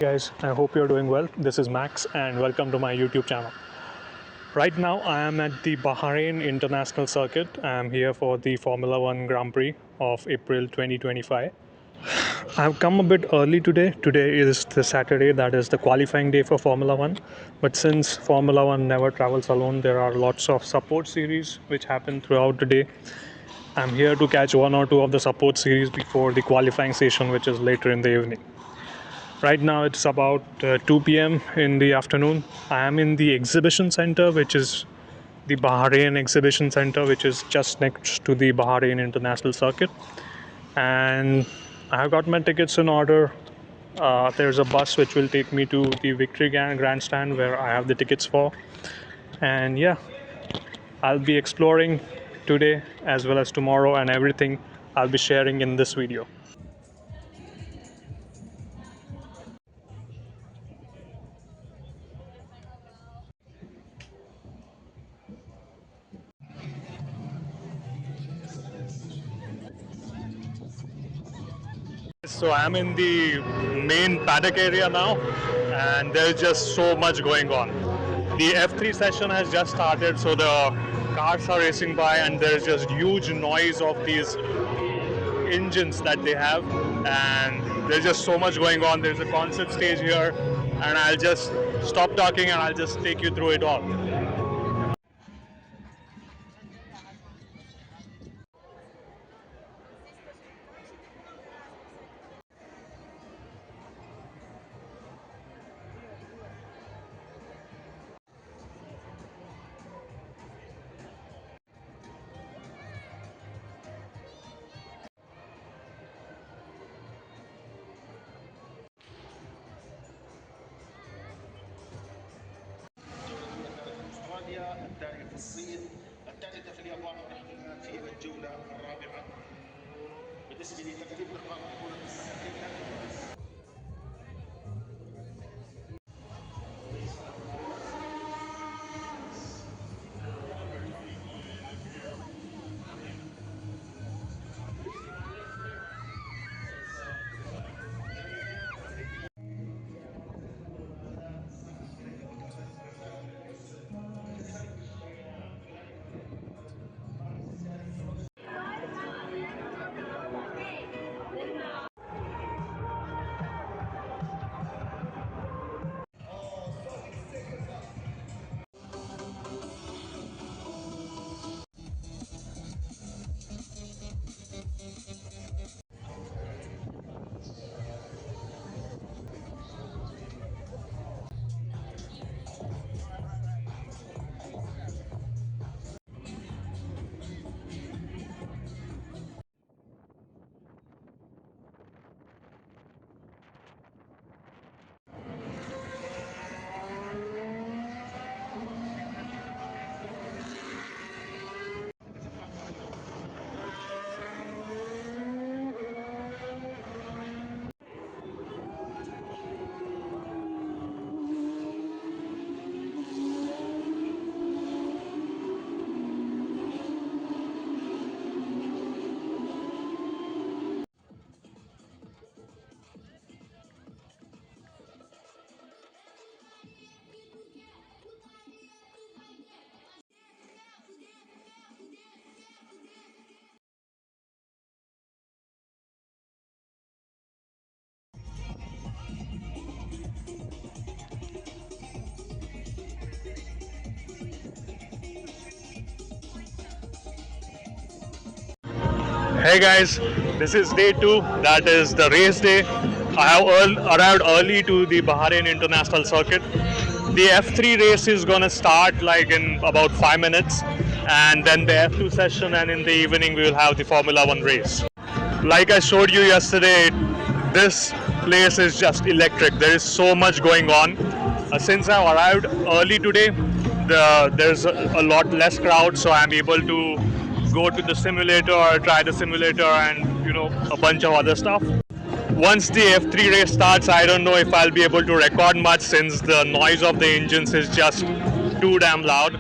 Guys, I hope you're doing well. This is Max and welcome to my YouTube channel. Right now I am at the Bahrain International Circuit. I am here for the Formula 1 Grand Prix of April 2025. I've come a bit early today. Today is the Saturday, that is the qualifying day for Formula 1. But since Formula 1 never travels alone, there are lots of support series which happen throughout the day. I'm here to catch one or two of the support series before the qualifying session, which is later in the evening. Right now it's about 2 p.m. in the afternoon. I am in the exhibition center, which is the Bahrain Exhibition Center, which is just next to the Bahrain International Circuit. And I have got my tickets in order. There's a bus which will take me to the Victory Grandstand where I have the tickets for. And yeah, I'll be exploring today as well as tomorrow, and everything I'll be sharing in this video. So I'm in the main paddock area now, and there's just so much going on. The F3 session has just started, so the cars are racing by, and there's just huge noise of these engines that they have, and there's just so much going on. There's a concert stage here, and I'll just stop talking and I'll just take you through it all. الثانية في الصين، الثالثة في اليابان، ونحن في الجولة الرابعة. بالنسبة لترتيب نقاط بطولة السنة Hey guys, this is day 2, that is the race day. I have arrived early to the Bahrain International Circuit. The F3 race is gonna start like in about 5 minutes, and then the F2 session, and in the evening we will have the Formula 1 race. Like I showed you yesterday, this place is just electric. There is so much going on. Since I arrived early today, there's a lot less crowd, so I'm able to go to the simulator, try the simulator, and a bunch of other stuff. Once the F3 race starts, I don't know if I'll be able to record much since the noise of the engines is just too damn loud.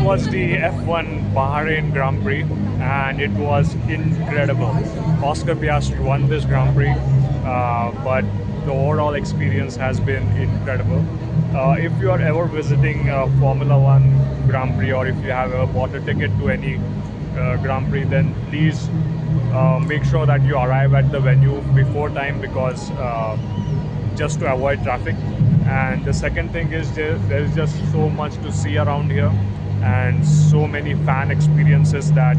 was the F1 Bahrain Grand Prix, and it was incredible. Oscar Piastri won this Grand Prix, but the overall experience has been incredible. If you are ever visiting Formula One Grand Prix, or if you have ever bought a ticket to any Grand Prix, then please make sure that you arrive at the venue before time, because just to avoid traffic. And the second thing is there is just so much to see around here, and so many fan experiences that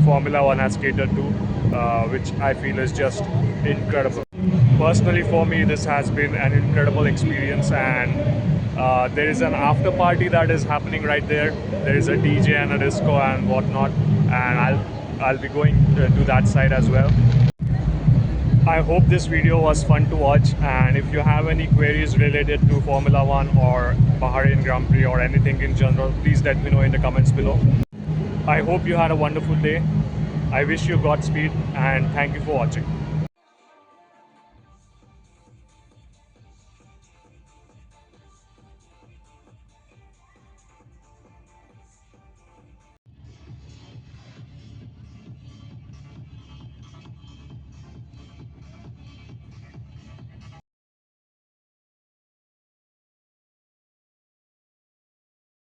Formula One has catered to, which I feel is just incredible. Personally, for me, this has been an incredible experience, and there is an after party that is happening right there. There is a DJ and a disco and whatnot, and I'll be going to that side as well. I hope this video was fun to watch, and if you have any queries related to Formula One or Bahrain Grand Prix or anything in general, please let me know in the comments below. I hope you had a wonderful day. I wish you Godspeed, and thank you for watching.